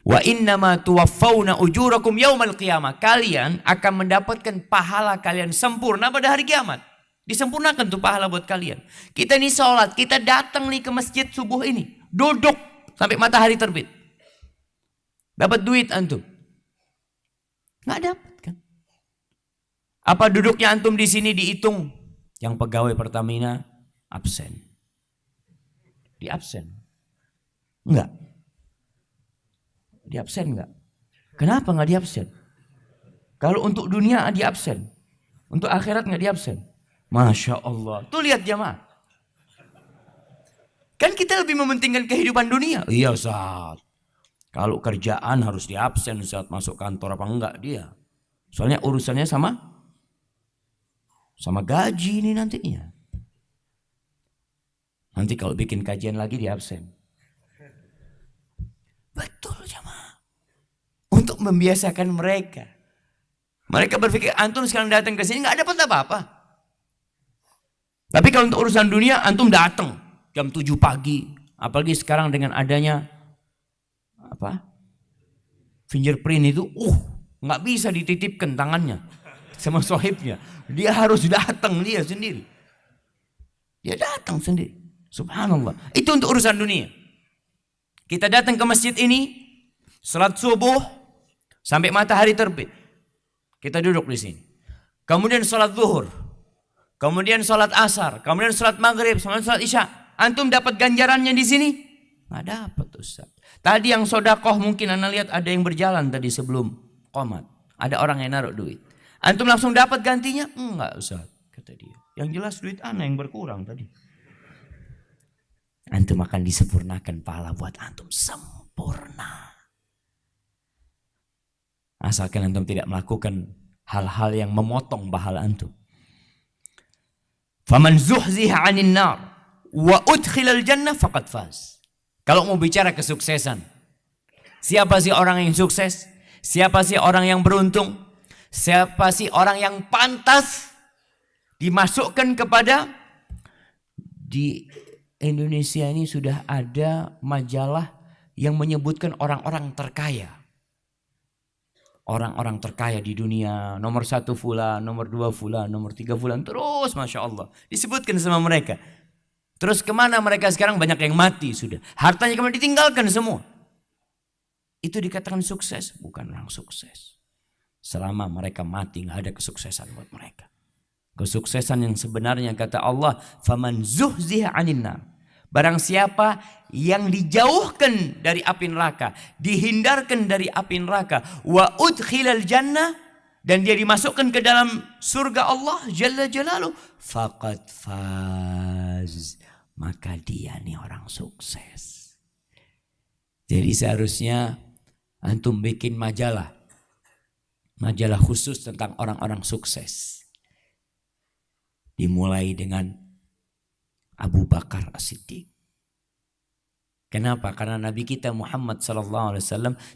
Wa innama tuwaffawna ujurakum yaumal qiyamah. Kalian akan mendapatkan pahala kalian sempurna pada hari kiamat. Disempurnakan tuh pahala buat kalian. Kita nih sholat, kita datang nih ke masjid subuh ini. Duduk sampai matahari terbit. Dapat duit antum? Nggak dapat kan? Apa duduknya antum di sini dihitung? Yang pegawai Pertamina absen. Di absen. Enggak. Di absen enggak? Kenapa enggak di absen? Kalau untuk dunia di absen. Untuk akhirat enggak di absen. Masya Allah. Tuh lihat jamaah. Kan kita lebih mementingkan kehidupan dunia. Iya Ustaz. Kalau kerjaan harus di absen saat masuk kantor apa enggak dia. Soalnya urusannya sama gaji ini nantinya. Nanti kalau bikin kajian lagi di absen. Betul jamaah. Untuk membiasakan mereka. Mereka berpikir antum sekarang datang ke sini enggak dapat apa-apa. Tapi kalau untuk urusan dunia antum datang jam 7 pagi. Apalagi sekarang dengan adanya fingerprint itu nggak bisa dititipkan tangannya sama sohibnya. Dia harus datang dia sendiri. Dia datang sendiri. Subhanallah. Itu untuk urusan dunia. Kita datang ke masjid ini, salat subuh sampai matahari terbit. Kita duduk di sini. Kemudian salat zuhur. Kemudian salat asar. Kemudian salat maghrib. Kemudian salat isya. Antum dapat ganjarannya di sini? Nggak dapat Ustaz. Tadi yang sodakoh mungkin anda lihat ada yang berjalan tadi sebelum qomat. Ada orang yang naruh duit. Antum langsung dapat gantinya? Enggak Ustaz, kata dia. Yang jelas duit ana yang berkurang tadi. Antum akan disempurnakan pahala buat antum. Sempurna. Asalkan antum tidak melakukan hal-hal yang memotong pahala antum. Faman zuhziha 'anil nar wa udkhilal jannah faqad faz. Kalau mau bicara kesuksesan, siapa sih orang yang sukses? Siapa sih orang yang beruntung? Siapa sih orang yang pantas dimasukkan kepada? Di Indonesia ini sudah ada majalah yang menyebutkan orang-orang terkaya. Orang-orang terkaya di dunia, nomor 1 fulan, nomor 2 fulan, nomor 3 fulan, terus Masya Allah disebutkan sama mereka. Terus kemana mereka sekarang? Banyak yang mati sudah. Hartanya kemudian ditinggalkan semua. Itu dikatakan sukses? Bukan orang sukses. Selama mereka mati gak ada kesuksesan buat mereka. Kesuksesan yang sebenarnya kata Allah, faman zuhziha 'anil nar. Barang siapa yang dijauhkan dari api neraka, dihindarkan dari api neraka, wa udkhilal jannah, dan dia dimasukkan ke dalam surga Allah Jalla Jalaluh, faqad faz. Maka dia nih orang sukses. Jadi seharusnya antum bikin majalah khusus tentang orang-orang sukses. Dimulai dengan Abu Bakar As-Siddiq. Kenapa? Karena Nabi kita Muhammad SAW,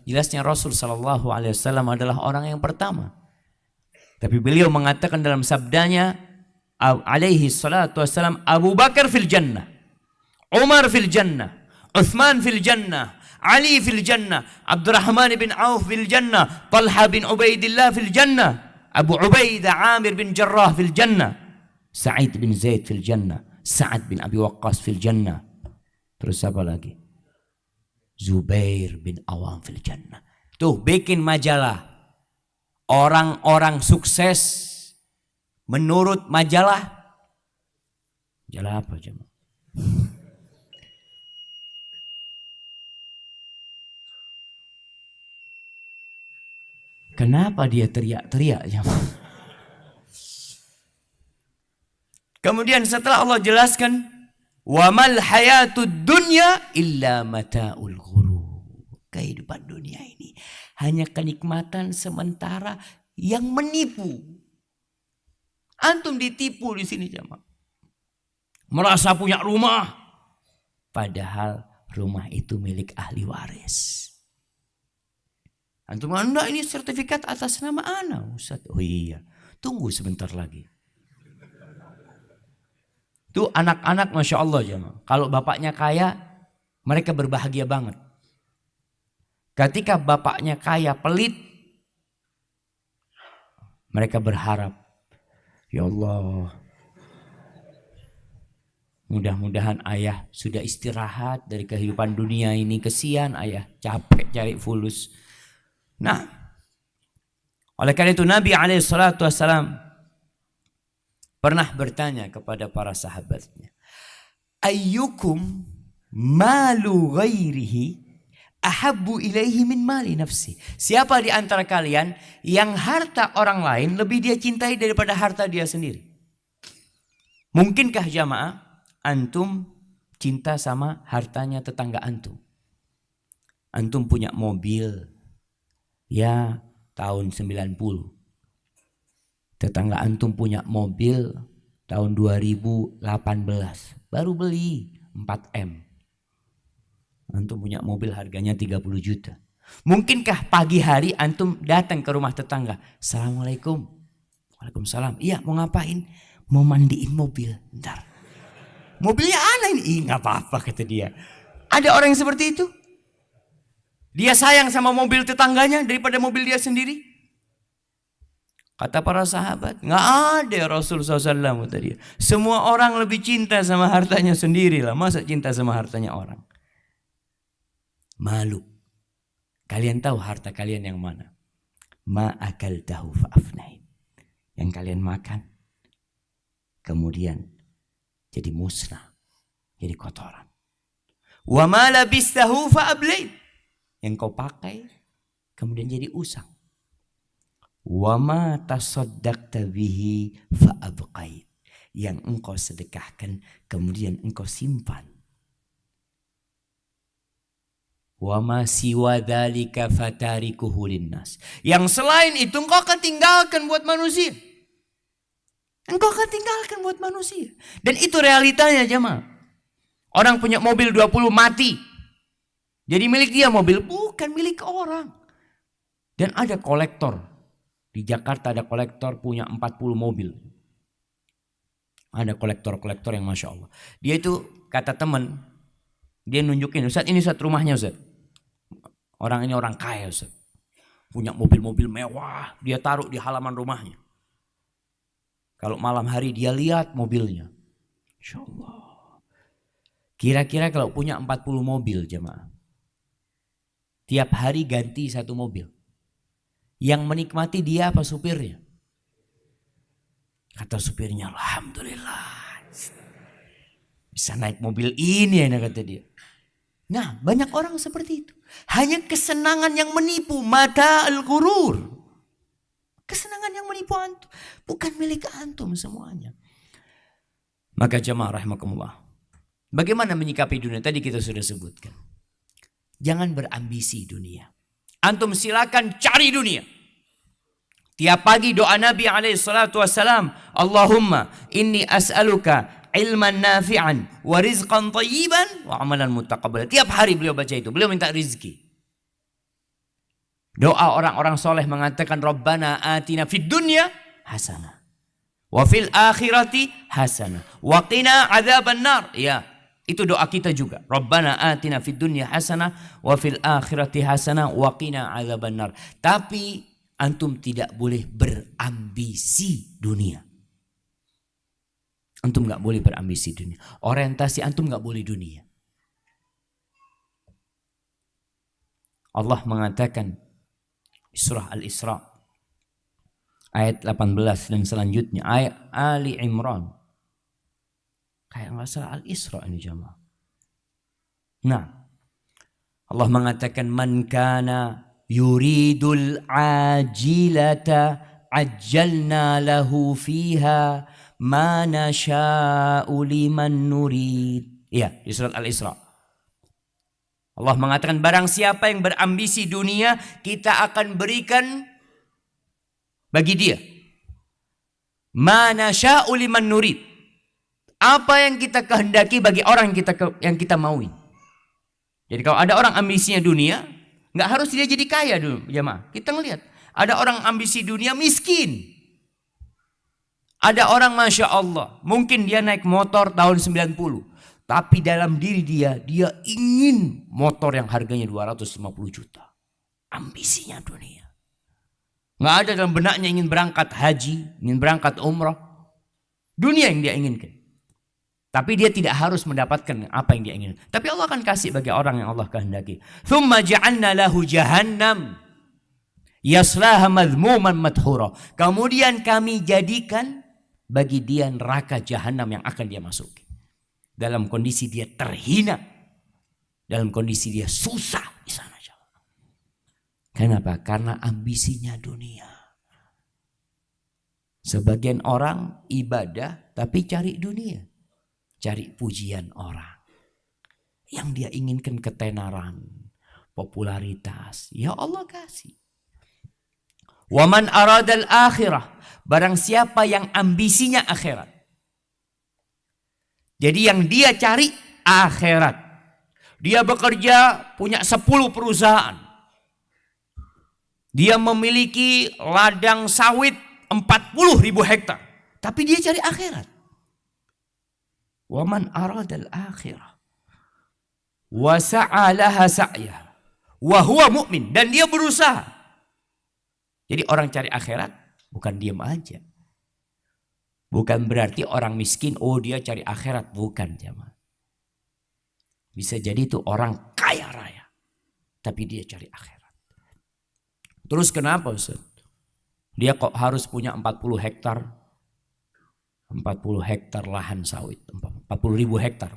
jelasnya Rasul SAW adalah orang yang pertama. Tapi beliau mengatakan dalam sabdanya, alaihi salatu wassalam, Abu Bakar fil jannah, Umar fil jannah, Uthman fil jannah, Ali fil jannah, Abdurrahman bin Auf fil jannah, Talha bin Ubaidillah fil jannah, Abu Ubaidah Amir bin Jarrah fil jannah, Sa'id bin Zaid fil jannah, Sa'ad bin Abi Waqqas fil jannah. Terus apa lagi? Zubair bin Awam fil jannah. Tuh bikin majalah orang-orang sukses menurut majalah apa jemaah? Kenapa dia teriak-teriak jemaah? Kemudian setelah Allah jelaskan, wa mal hayatud dunya illa mata'ul ghurur. Kehidupan dunia ini hanya kenikmatan sementara yang menipu. Antum ditipu di sini jemaah. Merasa punya rumah, padahal rumah itu milik ahli waris. Antum enggak, ini sertifikat atas nama ana, Ustaz. Oh iya, tunggu sebentar lagi. Tuh anak-anak Masya Allah jemaah. Kalau bapaknya kaya, mereka berbahagia banget. Ketika bapaknya kaya pelit, mereka berharap, ya Allah, mudah-mudahan ayah sudah istirahat dari kehidupan dunia ini. Kesian ayah, capek cari fulus. Nah, oleh karena itu Nabi SAW pernah bertanya kepada para sahabatnya, ayyukum malu ghairihi ahabbu ilaihi min mali nafsi. Siapa di antara kalian yang harta orang lain lebih dia cintai daripada harta dia sendiri? Mungkinkah jamaah antum cinta sama hartanya tetangga antum? Antum punya mobil ya tahun 90. Tetangga antum punya mobil tahun 2018. Baru beli 4M. Antum punya mobil harganya 30 juta. Mungkinkah pagi hari antum datang ke rumah tetangga? Assalamualaikum. Waalaikumsalam. Iya, mau ngapain? Mau mandiin mobil. Bentar. Mobilnya aneh ini. Nggak apa-apa kata dia. Ada orang yang seperti itu? Dia sayang sama mobil tetangganya daripada mobil dia sendiri? Kata para sahabat, nggak ada Rasulullah SAW kata dia. Semua orang lebih cinta sama hartanya sendiri lah. Masa cinta sama hartanya orang? Malu. Kalian tahu harta kalian yang mana? Ma akaltahu fa'afnain. Yang kalian makan. Kemudian jadi musnah. Jadi kotoran. Wa ma labistahu fa'ablain. Yang kau pakai. Kemudian jadi usang. Wa ma tasaddaqta bihi fa'abqait. Yang engkau sedekahkan. Kemudian engkau simpan. Wa ma siwa dzalika fatarikuhu linnas. Yang selain itu engkau akan tinggalkan buat manusia. Engkau akan tinggalkan buat manusia. Dan itu realitanya jemaah. Orang punya mobil 20 mati. Jadi milik dia mobil, bukan milik orang. Dan ada kolektor. Di Jakarta ada kolektor punya 40 mobil. Ada kolektor-kolektor yang Masya Allah. Dia itu kata teman, dia nunjukin, Ustaz ini Ustaz rumahnya Ustaz. Orang ini orang kaya Ustaz. Punya mobil-mobil mewah. Dia taruh di halaman rumahnya. Kalau malam hari dia lihat mobilnya. Insya Allah. Kira-kira kalau punya 40 mobil jemaah. Tiap hari ganti satu mobil. Yang menikmati dia apa supirnya? Kata supirnya, Alhamdulillah. Bisa naik mobil ini ya kata dia. Nah banyak orang seperti itu. Hanya kesenangan yang menipu. Mata al-ghurur. Kesenangan yang menipu antum. Bukan milik antum semuanya. Maka jamaah rahimakumullah. Bagaimana menyikapi dunia? Tadi kita sudah sebutkan. Jangan berambisi dunia. Antum silakan cari dunia. Tiap pagi doa Nabi SAW. Allahumma inni as'aluka ilman nafi'an wa rizqan tayyiban wa amalan mutaqabbal. Tiap hari beliau baca itu. Beliau minta rizki. Doa orang-orang soleh mengatakan Rabbana atina fid dunya hasanah wa fil akhirati hasanah wa qina adzaban nar. Ya, itu doa kita juga. Rabbana atina fid dunya hasanah wa fil akhirati hasanah wa qina adzaban nar. Tapi antum tidak boleh berambisi dunia. Antum nggak boleh berambisi dunia. Orientasi antum nggak boleh dunia. Allah mengatakan surah Al-Isra ayat 18 dan selanjutnya ayat Ali Imran. Kayak nggak salah Al-Isra ini jamaah. Nah, Allah mengatakan man kana yuridul ajilata ajjalna lahu fiha ma nasha'u liman nurid. Iya, di surat Al-Isra. Allah mengatakan barang siapa yang berambisi dunia, kita akan berikan bagi dia. Ma nasha'u liman nurid. Apa yang kita kehendaki bagi orang yang kita maui. Jadi kalau ada orang ambisinya dunia, nggak harus dia jadi kaya dulu, jemaah. Kita ngelihat, ada orang ambisi dunia miskin. Ada orang Masya Allah, mungkin dia naik motor tahun 90. Tapi dalam diri dia ingin motor yang harganya 250 juta. Ambisinya dunia. Nggak ada dalam benaknya ingin berangkat haji, ingin berangkat umrah. Dunia yang dia inginkan. Tapi dia tidak harus mendapatkan apa yang dia inginkan. Tapi Allah akan kasih bagi orang yang Allah kehendaki. Thumma ja'alna lahu jahannam yaslaha madhmuman madhura. Kemudian kami jadikan bagi dia neraka jahanam yang akan dia masuki. Dalam kondisi dia terhina, dalam kondisi dia susah di sana. Kenapa? Karena ambisinya dunia. Sebagian orang ibadah tapi cari dunia. Cari pujian orang. Yang dia inginkan ketenaran, popularitas. Ya Allah kasih. Waman aradal akhirah. Barang siapa yang ambisinya akhirat. Jadi yang dia cari akhirat. Dia bekerja punya 10 perusahaan. Dia memiliki ladang sawit 40.000 hektar. Tapi dia cari akhirat. Waman aradal akhirah. Wa sa'alaha sa'yah. Wa huwa mu'min. Dan dia berusaha. Jadi orang cari akhirat bukan diam aja. Bukan berarti orang miskin, oh dia cari akhirat. Bukan jemaah. Bisa jadi itu orang kaya raya. Tapi dia cari akhirat. Terus kenapa Ustaz? Dia kok harus punya 40 hektar? 40 hektar lahan sawit. 40.000 hektar.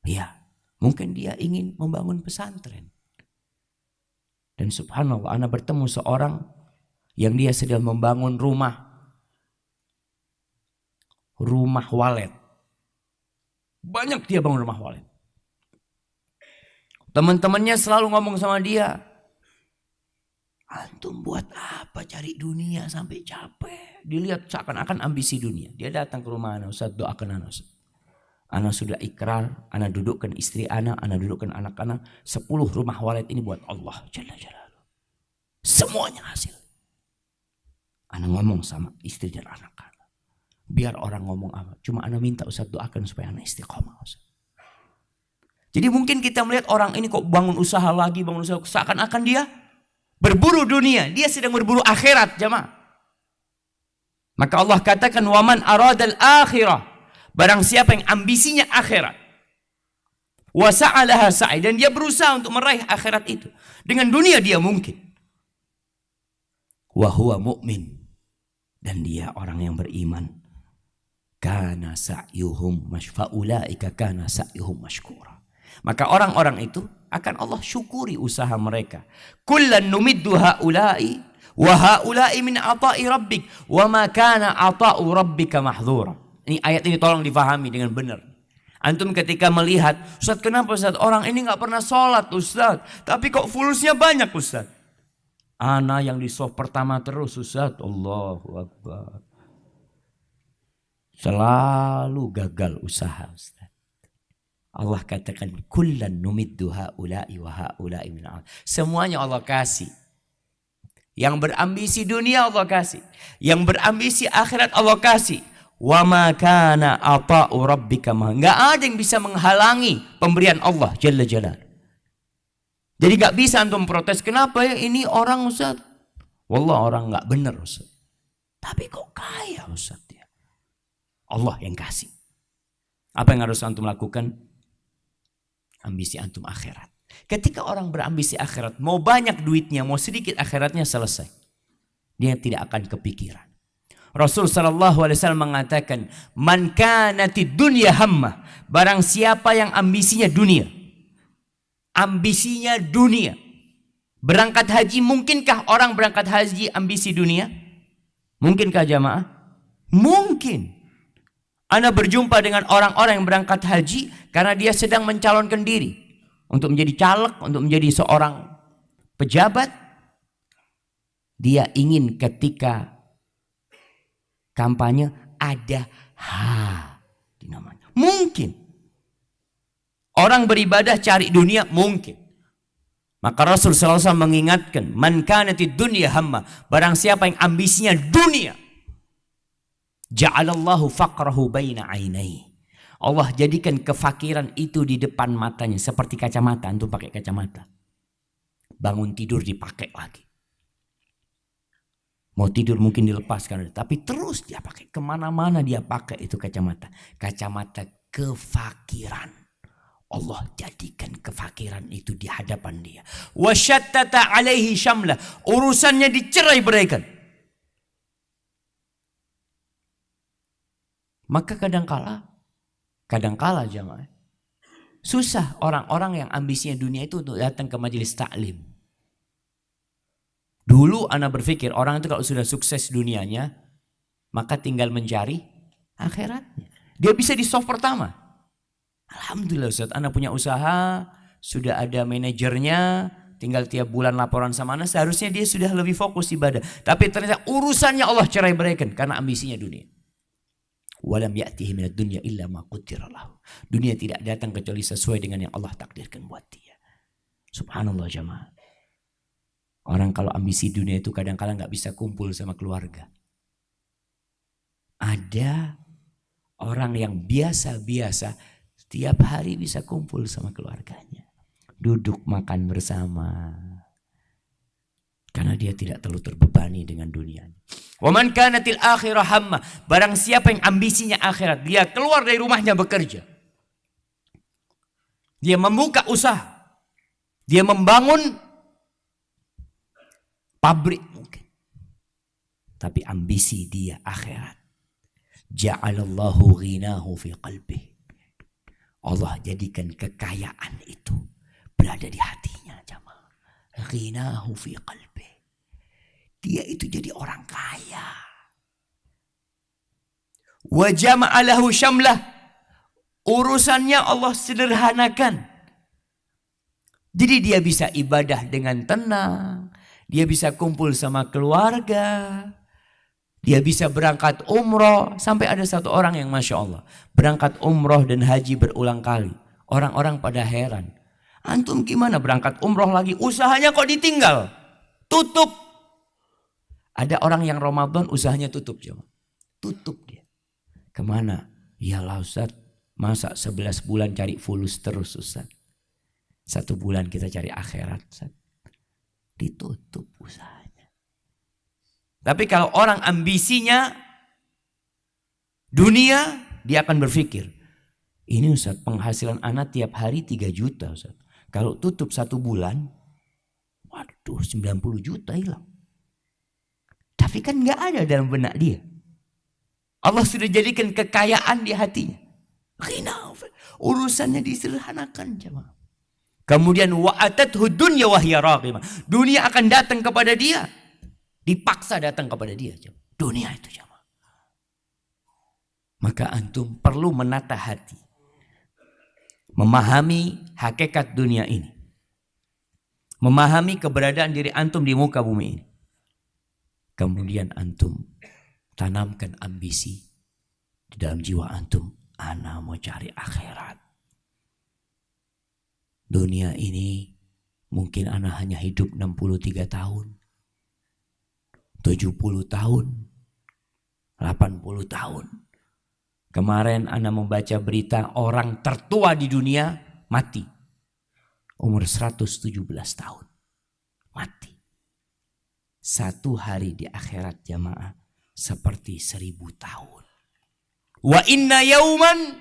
Ya, mungkin dia ingin membangun pesantren. Dan subhanallah, ana bertemu seorang yang dia sedang membangun rumah walet. Banyak dia bangun rumah walet. Teman-temannya selalu ngomong sama dia, antum buat apa cari dunia sampai capek? Dilihat seakan-akan ambisi dunia. Dia datang ke rumah ana, Ustaz doakan ana Ustaz. Ana sudah ikrar, ana dudukkan istri ana dudukkan anak-anak. 10 rumah walet ini buat Allah Jalla Jalaluhu. Semuanya hasil. Ana ngomong sama istri dan anak-anak. Biar orang ngomong apa. Cuma ana minta Ustaz doakan supaya ana istiqomah Ustaz. Jadi mungkin kita melihat orang ini kok bangun usaha lagi, seakan-akan dia berburu dunia. Dia sedang berburu akhirat jemaah. Maka Allah katakan waman aradal akhirah. Barang siapa yang ambisinya akhirat. Wa sa'alaha sa'i. Dan dia berusaha untuk meraih akhirat itu. Dengan dunia dia mungkin. Wa huwa mu'min. Dan dia orang yang beriman. Kana sa'yuhum fa'ulaika kana sa'yuhum mashkura. Maka orang-orang itu akan Allah syukuri usaha mereka. Kullan numiddu ha'ula'i wa ha'ula'i min ata'i rabbik wa ma kana ata'u rabbika mahdzura. Ini ayat ini tolong difahami dengan benar. Antum ketika melihat, Ustaz kenapa Ustaz? Orang ini gak pernah sholat Ustaz. Tapi kok fulusnya banyak Ustaz. Ana yang di soft pertama terus Ustaz. Allahu Akbar. Selalu gagal usaha Ustaz. Allah katakan kullan numiddu haula'i wa haula'i min al. Semuanya Allah kasih. Yang berambisi dunia Allah kasih. Yang berambisi akhirat Allah kasih. Wa ma kana ata'u rabbika ma. Enggak ada yang bisa menghalangi pemberian Allah Jalla Jalal. Jadi enggak bisa antum protes, kenapa ya ini orang Ustaz? Wallah orang enggak benar Ustaz. Tapi kok kaya Ustaz ya? Allah yang kasih. Apa yang harus antum lakukan? Ambisi antum akhirat. Ketika orang berambisi akhirat, mau banyak duitnya, mau sedikit akhiratnya selesai. Dia tidak akan kepikiran. Rasul sallallahu alaihi wasallam mengatakan, "Man kanatid dunya hammah." Barang siapa yang ambisinya dunia. Ambisinya dunia. Berangkat haji, mungkinkah orang berangkat haji ambisi dunia? Mungkinkah jamaah? Mungkin. Anda berjumpa dengan orang-orang yang berangkat haji karena dia sedang mencalonkan diri untuk menjadi caleg, untuk menjadi seorang pejabat. Dia ingin ketika kampanye ada di namanya. Mungkin. Orang beribadah cari dunia mungkin. Maka Rasul sallallahu alaihi wasallam mengingatkan, man kanatid dunya hamma, barang siapa yang ambisinya dunia, ja'alallahu faqrahu baina ainai. Allah jadikan kefakiran itu di depan matanya seperti kacamata. Antum pakai kacamata. Bangun tidur dipakai lagi. Mau tidur mungkin dilepaskan, tapi terus dia pakai, kemana-mana dia pakai itu kacamata. Kacamata kefakiran. Allah jadikan kefakiran itu di hadapan dia. Wasyattata alaihi syamlah. Urusannya dicerai-beraikan. Maka kadangkala jamaah, Susah orang-orang yang ambisinya dunia itu untuk datang ke majelis taklim. Dulu ana berpikir orang itu kalau sudah sukses dunianya, maka tinggal mencari akhiratnya. Dia bisa di soft pertama. Alhamdulillah Ustaz, ana punya usaha, sudah ada manajernya, tinggal tiap bulan laporan sama ana, seharusnya dia sudah lebih fokus ibadah. Tapi ternyata urusannya Allah cerai beraikan karena ambisinya dunia. Walam ya'tihi minad dunya illa ma qaddara lahu. Dunia tidak datang kecuali sesuai dengan yang Allah takdirkan buat dia. Subhanallah jamaah. Orang kalau ambisi dunia itu kadang-kadang gak bisa kumpul sama keluarga. Ada orang yang biasa-biasa setiap hari bisa kumpul sama keluarganya. Duduk makan bersama. Karena dia tidak terlalu terbebani dengan dunia. Wa man kanatil akhirah hamma, barang siapa yang ambisinya akhirat, dia keluar dari rumahnya bekerja. Dia membuka usaha. Dia membangun pabrik mungkin. Tapi ambisi dia akhirat. Ja'alallahu ghinahu fi qalbih. Allah jadikan kekayaan itu berada di hatinya, jamaah. Ghinahu fi qalbih. Dia itu jadi orang kaya. Wa jama'a lahu syamlah. Urusannya Allah sederhanakan. Jadi dia bisa ibadah dengan tenang. Dia bisa kumpul sama keluarga. Dia bisa berangkat umroh. Sampai ada satu orang yang Masya Allah berangkat umroh dan haji berulang kali. Orang-orang pada heran. Antum gimana berangkat umroh lagi? Usahanya kok ditinggal? Tutup. Ada orang yang Ramadan usahanya tutup. Tutup dia. Kemana? Iyalah Ustaz. Masa 11 bulan cari fulus terus Ustaz. 1 bulan kita cari akhirat Ustaz. Ditutup usahanya. Tapi kalau orang ambisinya dunia, dia akan berpikir, ini Ustaz penghasilan anak tiap hari 3 juta Ustaz. Kalau tutup 1 bulan, waduh 90 juta hilang. Tapi kan gak ada dalam benak dia. Allah sudah jadikan kekayaan di hatinya. Urusannya disederhanakan jemaah. Kemudian wa'atathu dunya wa hiya raghimah. Dunia akan datang kepada dia. Dipaksa datang kepada dia. Dunia itu jemaah. Maka antum perlu menata hati. Memahami hakikat dunia ini. Memahami keberadaan diri antum di muka bumi ini. Kemudian antum tanamkan ambisi di dalam jiwa antum. Ana mau cari akhirat. Dunia ini mungkin ana hanya hidup 63 tahun. 70 tahun. 80 tahun. Kemarin ana membaca berita orang tertua di dunia mati. Umur 117 tahun. Mati. 1 hari di akhirat jamaah seperti 1000 tahun. Wa inna yauman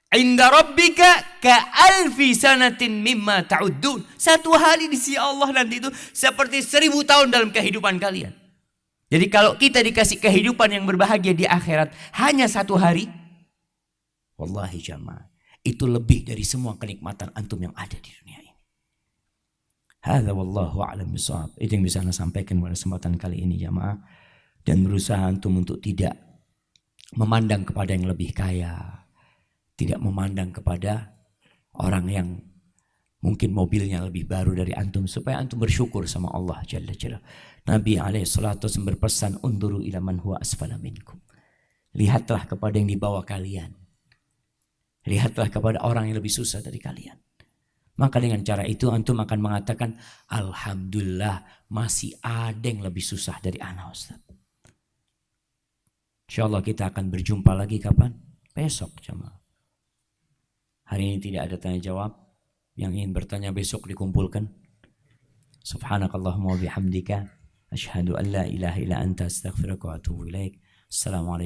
inda rabbika ka alfi sanatin mimma ta'uddun. 1 hari di sisi Allah nanti itu seperti 1000 tahun dalam kehidupan kalian. Jadi kalau kita dikasih kehidupan yang berbahagia di akhirat hanya 1 hari, wallahi jamaah, itu lebih dari semua kenikmatan antum yang ada di dunia ini. Hadza wallahu a'lam bishawab. Itu yang bisa saya sampaikan pada kesempatan kali ini jamaah. Dan berusaha antum untuk tidak memandang kepada yang lebih kaya. Tidak memandang kepada orang yang mungkin mobilnya lebih baru dari antum. Supaya antum bersyukur sama Allah Jalla Jalla. Nabi SAW berpesan, unduru ila man huwa asfala minkum. Lihatlah kepada yang di bawah kalian. Lihatlah kepada orang yang lebih susah dari kalian. Maka dengan cara itu antum akan mengatakan, alhamdulillah masih ada yang lebih susah dari ana Ustaz. InsyaAllah kita akan berjumpa lagi kapan? Besok jemaah. Hari ini tidak ada tanya jawab. Yang ingin bertanya besok dikumpulkan. Subhanakallahumma wa bihamdika. Asyhadu an la ilaha illa anta astaghfiruka wa atubu ilaik. Assalamualaikum.